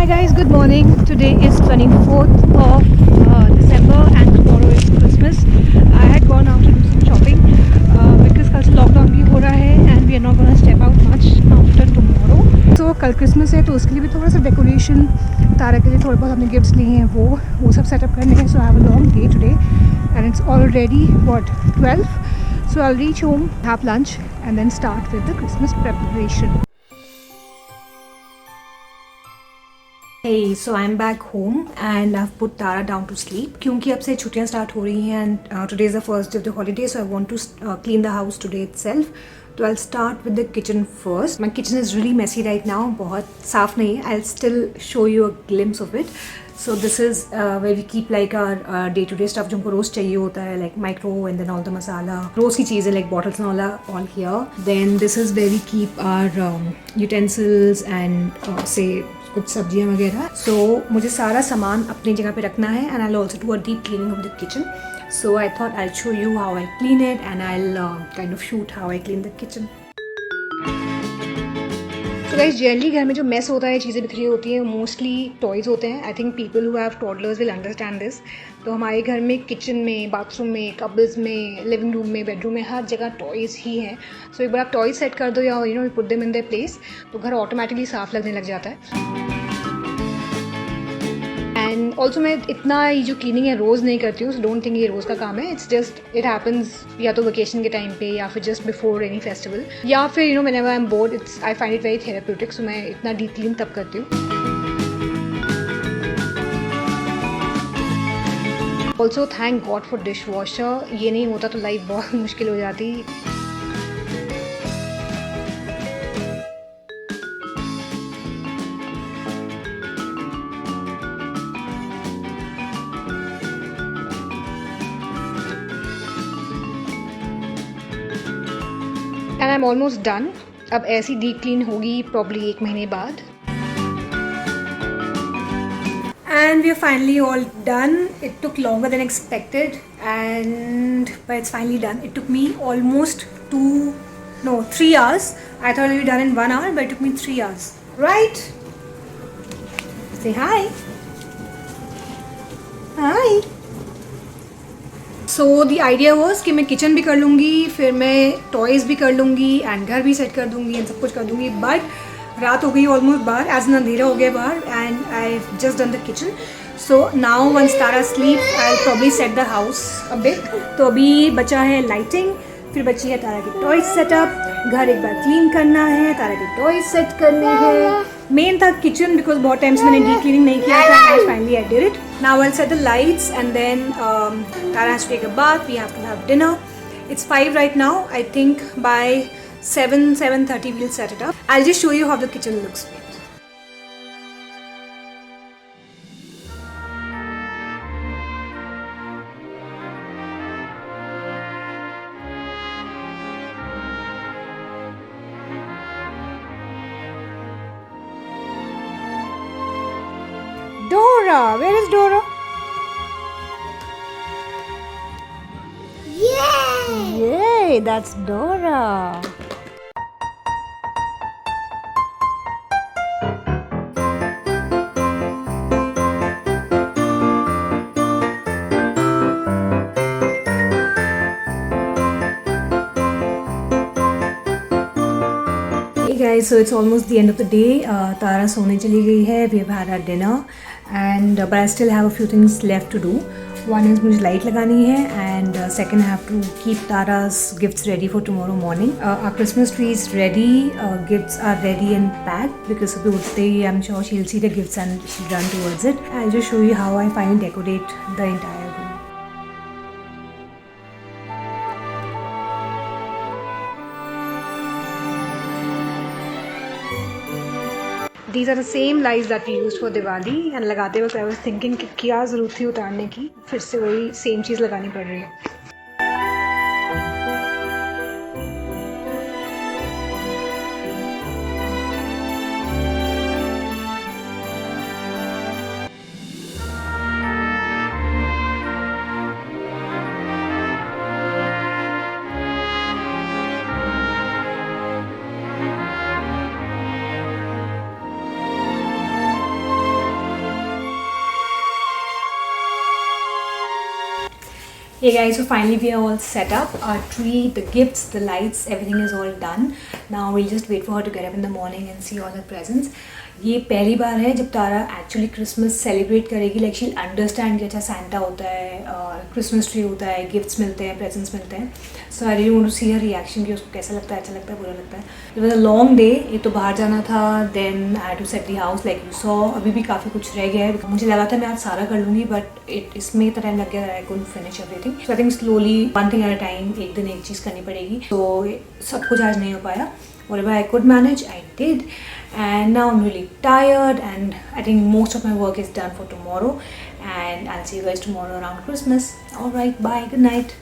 guys, good morning. Today is 24th of December and tomorrow is Christmas. I had gone out to do some shopping because कल से lockdown भी हो रहा है and we are not going to step out much after tomorrow. So कल Christmas है तो उसके लिए भी थोड़ा सा डेकोरेशन, तारा के लिए थोड़े बहुत हमने गिफ्ट्स लिए हैं, वो सब सेटअप करने हैं. So I have a long day today and it's already what 12. So I'll reach home, have lunch and then start with the Christmas preparation. Hey, so I'm back home and I've put Tara down to sleep क्योंकि अब से छुट्टियाँ start हो रही हैं and today is the first day of the holiday, so I want to clean the house today itself. So I'll start with the kitchen first. My kitchen is really messy right now, बहुत साफ नहीं है. I'll still show you a glimpse of it. So this is where we keep like our day-to-day stuff जो हमको रोज़ चाहिए होता है, like micro and then all the masala. रोज़ की चीज़ें like bottles and all here. Then this is where we keep our utensils and say कुछ सब्जियां वगैरह. सो मुझे सारा सामान अपनी जगह पे रखना है and I will also do a deep cleaning of the kitchen. So I thought I show you how I clean it and I will kind of shoot how I clean the kitchen. तो guys generally घर में जो mess होता है, चीज़ें बिखरी होती हैं, मोस्टली टॉयज़ होते हैं. I think people who have toddlers will understand this. तो हमारे घर में किचन में, बाथरूम में, कबल्स में, लिविंग रूम में, बेडरूम में, हर जगह टॉयज़ ही हैं. सो एक बार आप टॉयज़ सेट कर दो या put them in their place तो घर ऑटोमेटिकली साफ़ लगने लग जाता है. एंड ऑल्सो मैं इतना ये जो क्लीनिंग है रोज़ नहीं करती हूँ, सो डोंट थिंक ये रोज़ का काम है. इट्स जस्ट इट हैपन्स या तो वेकेशन के टाइम पे या फिर जस्ट बिफोर एनी फेस्टिवल या फिर whenever I am bored. It's I find it very therapeutic. So मैं इतना डीप क्लीन तब करती हूँ. Also thank God for dishwasher. ये नहीं होता तो लाइफ बहुत मुश्किल हो जाती. And I am almost done. अब ऐसी डीप क्लीन होगी प्रॉब्ली 1 महीने बाद. And we are finally all done. It took longer than expected but it's finally done. It took me almost 3 hours. I thought it would be done in 1 hour, but it took me 3 hours. Right? Say hi. Hi. So the idea was कि मैं kitchen भी कर लूँगी, फिर मैं toys भी कर लूँगी एंड घर भी सेट कर दूँगी एंड सब कुछ कर दूँगी. बट रात हो गई ऑलमोस्ट बाहर, एज अंधेरा हो गया बाहर and I just done the kitchen. So now once Tara sleep I will probably set the house a bit. तो अभी बचा है लाइटिंग, फिर बची है तारा की टॉयज सेटअप, घर एक बार क्लीन करना है, तारा की टॉयज सेट करनी है. मेन था किचन बिकॉज बहुत टाइम से मैंने डीप क्लीनिंग नहीं किया था. Finally I did it. Now I will set the lights and then Tara has to take a bath. We have to have dinner. It's 5 right now. I think by 7:30 we'll set it up. I'll just show you how the kitchen looks. Dora, where is Dora? Yay, that's Dora. Hey guys, so it's almost the end of the day. Tara सोने चली गई है. We have had our dinner and but I still have a few things left to do. One is मुझे light लगानी है and second I have to keep Tara's gifts ready for tomorrow morning. Our Christmas tree is ready. Gifts are ready and packed because अभी उठते ही I'm sure she'll see the gifts and she'll run towards it. I'll just show you how I finally decorate the entire room. These are the same lights that we used for Diwali and लगाते वक्त I was thinking कि क्या ज़रूरत थी उतारने की, फिर से वही सेम चीज़ लगानी पड़ रही है. Hey guys, so finally we are all set up. Our tree, the gifts, the lights, everything is all done. Now we'll just wait for her to get up in the morning and see all her presents. ये पहली बार है जब तारा actually Christmas celebrate करेगी. Like she understand कि अच्छा Santa होता है और क्रिसमस ट्री होता है, गिफ्ट्स मिलते हैं, प्रेजेंट्स मिलते हैं. So I really want to see her reaction कि उसको कैसा लगता है, अच्छा लगता है, बुरा लगता है. It was a long day. एक तो बाहर जाना था, then I had to set the house like you saw. अभी भी काफ़ी कुछ रह गया है. मुझे लगा था मैं आज सारा कर लूँगी, बट इसमें इतना टाइम लग गया. I couldn't finish everything. So I think slowly one thing at a time, एक दिन एक चीज़ करनी पड़ेगी. तो सब कुछ आज नहीं हो पाया. Whatever I could manage, I did. And now I'm really tired, and I think most of my work is done for tomorrow. And I'll see you guys tomorrow around Christmas. Alright, bye, good night.